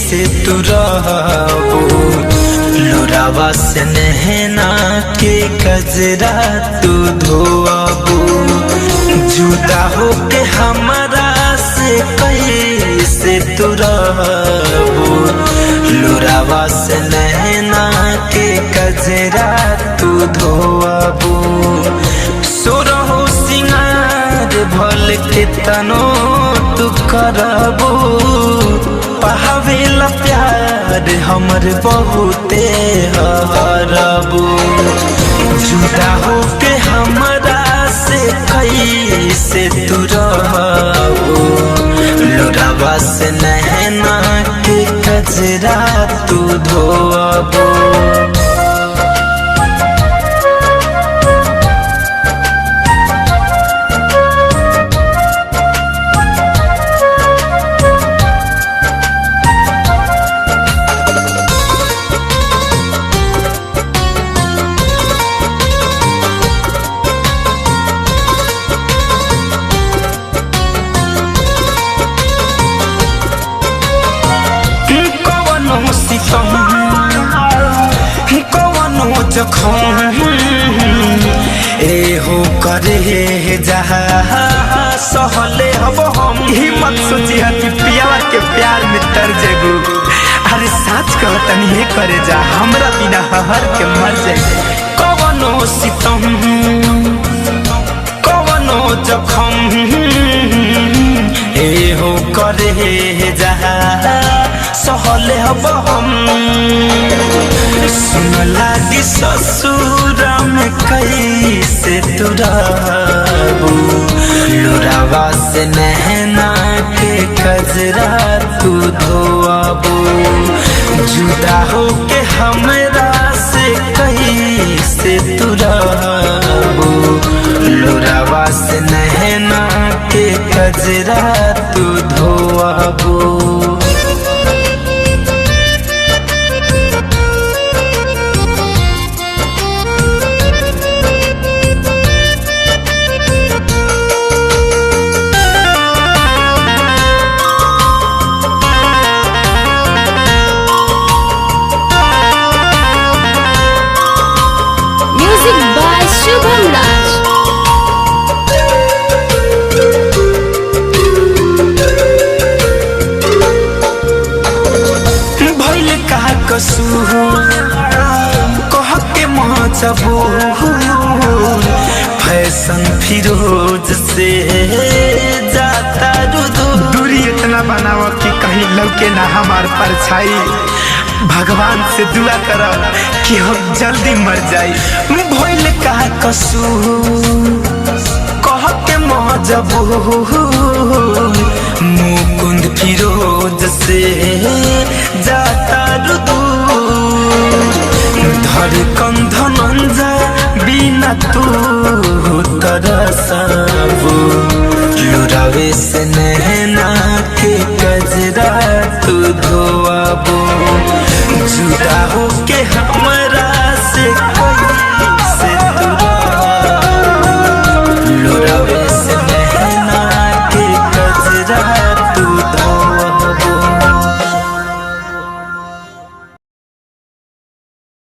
से तू रहबू लोरावा से नहना के कजरा तू धोबू जुदा हो के हमारा से कैसे तू रहबू लोरावा से नहना के कजरा तू धोबू सोरहो सिंगार भल के तनो तू करबू पावेला प्यार हमर बहुते हरबू जुदा हो के हमरा से कैसे तू रहबू लोरावा से नहना के कजरा तू धोबू एहो करे जहा सहले हब हम हिम्मत सोची हती पियावा के प्यार में तर जेबू अरे साच कहतनी हे करे जा हमरा बिना हर के मर जाए कवनो सितम कवनो जखम एहो करे जहा सहले हब हम सुन लागी ससुर में कैसे तू रहबू लोरावा से नहना के कजरा तू धोबू जुदा हो के हमरा से कैसे तू रहबू लोरावा से नहना के कजरा तू धोबू कह के मजबूर फैशन फिरोज से जाता दूरी इतना बनावा कि कहीं लौके ना हमार परछाई भगवान से दुआ करो कि हम जल्दी मर जाई भइल का कसूर कह के मजबूर मुकुंद फिरोज से जाता धड़कन धनंजय बिना तू तरसबू